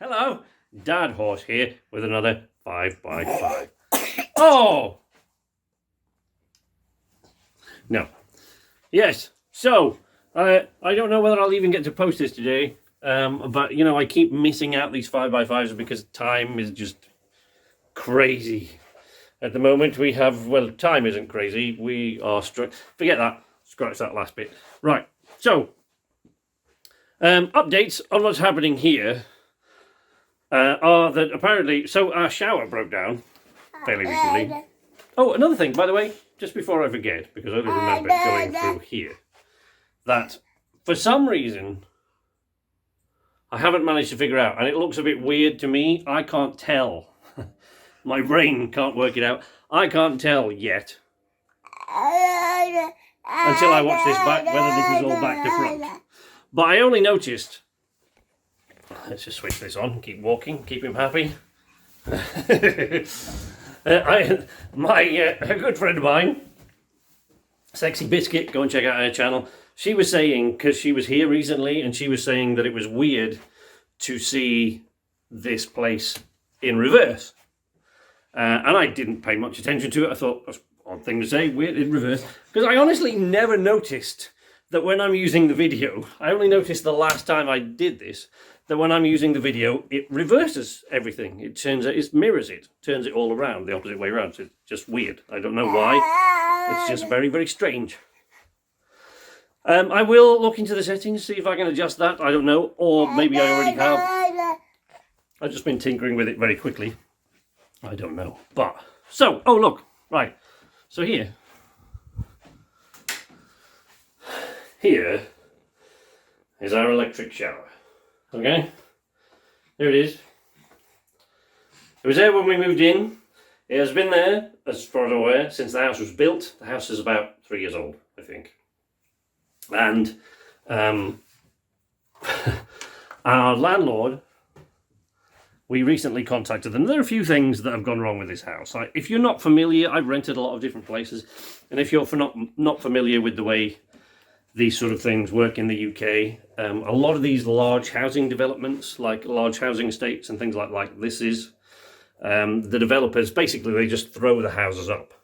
Hello, Dad Horse here with another 5x5. Oh! No. Yes, so, I don't know whether I'll even get to post this today, but, you know, I keep missing out these 5x5s because time is just crazy. At the moment we have, well, time isn't crazy, we are forget that, scratch that last bit. Right, so, updates on what's happening here. Are that apparently, so our shower broke down fairly recently. Oh, another thing, by the way, just before I forget, because I only remember going through here, that for some reason I haven't managed to figure out, and it looks a bit weird to me. I can't tell. My brain can't work it out. I can't tell yet until I watch this back whether this is all back to front. But I only noticed. Let's just switch this on, keep walking, keep him happy. A good friend of mine, Sexy Biscuit, go and check out her channel. She was saying, because she was here recently, and she was saying that it was weird to see this place in reverse. And I didn't pay much attention to it. I thought, that's an odd thing to say, weird in reverse. Because I honestly never noticed that when I'm using the video, I only noticed the last time I did this, that when I'm using the video, it reverses everything. It mirrors it, turns it all around, the opposite way around. So it's just weird. I don't know why. It's just very, very strange. I will look into the settings, see if I can adjust that. I don't know, or maybe I already have. I've just been tinkering with it very quickly. I don't know. But, so, oh look, right. So here is our electric shower. Okay, there it is. It was there when we moved in. It has been there, as far as I'm aware, since the house was built. The house is about 3 years old, I think. And our landlord, we recently contacted them. There are a few things that have gone wrong with this house. If you're not familiar, I've rented a lot of different places, and if you're not familiar with the way these sort of things work in the UK, a lot of these large housing developments, like large housing estates and things like this is, the developers, basically they just throw the houses up.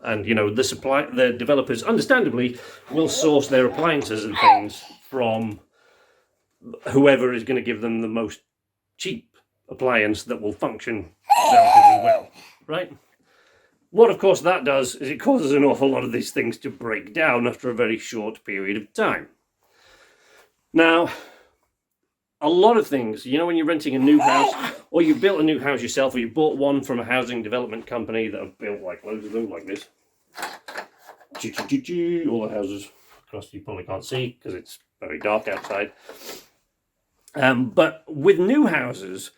And, you know, the developers, understandably, will source their appliances and things from whoever is going to give them the most cheap appliance that will function relatively well, right? What, of course, that does is it causes an awful lot of these things to break down after a very short period of time. Now, a lot of things, you know, when you're renting a new house, or you built a new house yourself, or you bought one from a housing development company that have built like loads of them like this. All the houses across, you probably can't see because it's very dark outside. But with new houses,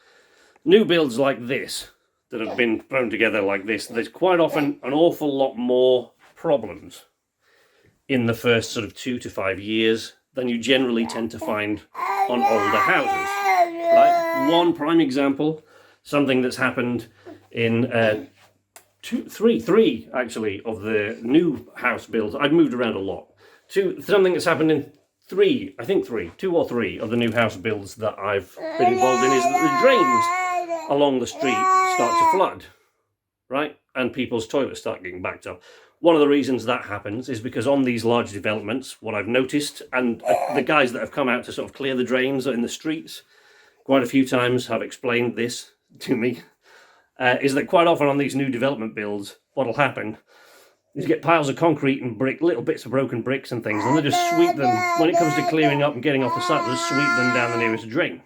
new builds like this, that have been thrown together like this, there's quite often an awful lot more problems in the first sort of 2 to 5 years than you generally tend to find on older houses. Right? One prime example, something that's happened in three actually of the new house builds. I've moved around a lot. Something that's happened in two or three of the new house builds that I've been involved in is that the drains along the street start to flood, right? And people's toilets start getting backed up. One of the reasons that happens is because on these large developments, what I've noticed, and the guys that have come out to sort of clear the drains in the streets quite a few times have explained this to me, is that quite often on these new development builds, what'll happen is you get piles of concrete and brick, little bits of broken bricks and things, and they just sweep them, when it comes to clearing up and getting off the site, they just sweep them down the nearest drain.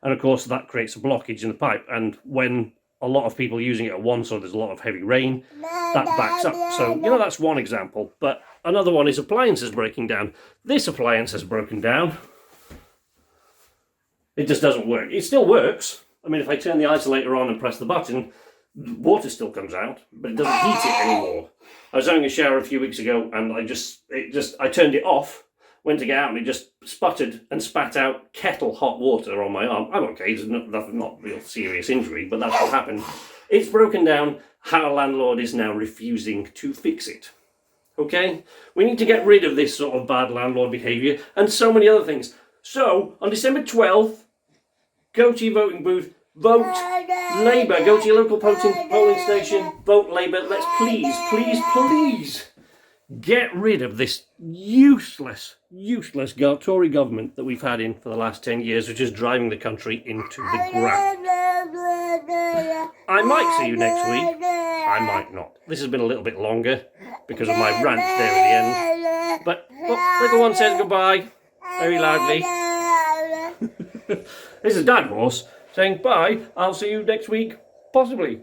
And of course that creates a blockage in the pipe, and when a lot of people using it at once, or there's a lot of heavy rain, that backs up. So, you know, that's one example. But another one is appliances breaking down. This appliance has broken down. It just doesn't work. It still works. I mean, if I turn the isolator on and press the button, water still comes out, but it doesn't heat it anymore. I was having a shower a few weeks ago, and I turned it off, went to get out, and it just sputtered and spat out kettle hot water on my arm. I'm okay, there's not real serious injury, but that's what happened. It's broken down. Our landlord is now refusing to fix it. Okay? We need to get rid of this sort of bad landlord behaviour and so many other things. So, on December 12th, Go to your voting booth. Vote Labour. Go to your local polling station. Vote Labour. Let's please get rid of this useless Tory government that we've had in for the last 10 years, which is driving the country into the ground. I might see you next week. I might not. This has been a little bit longer because of my rant there at the end. But look, little one says goodbye very loudly. This is Dad Horse saying bye. I'll see you next week, possibly.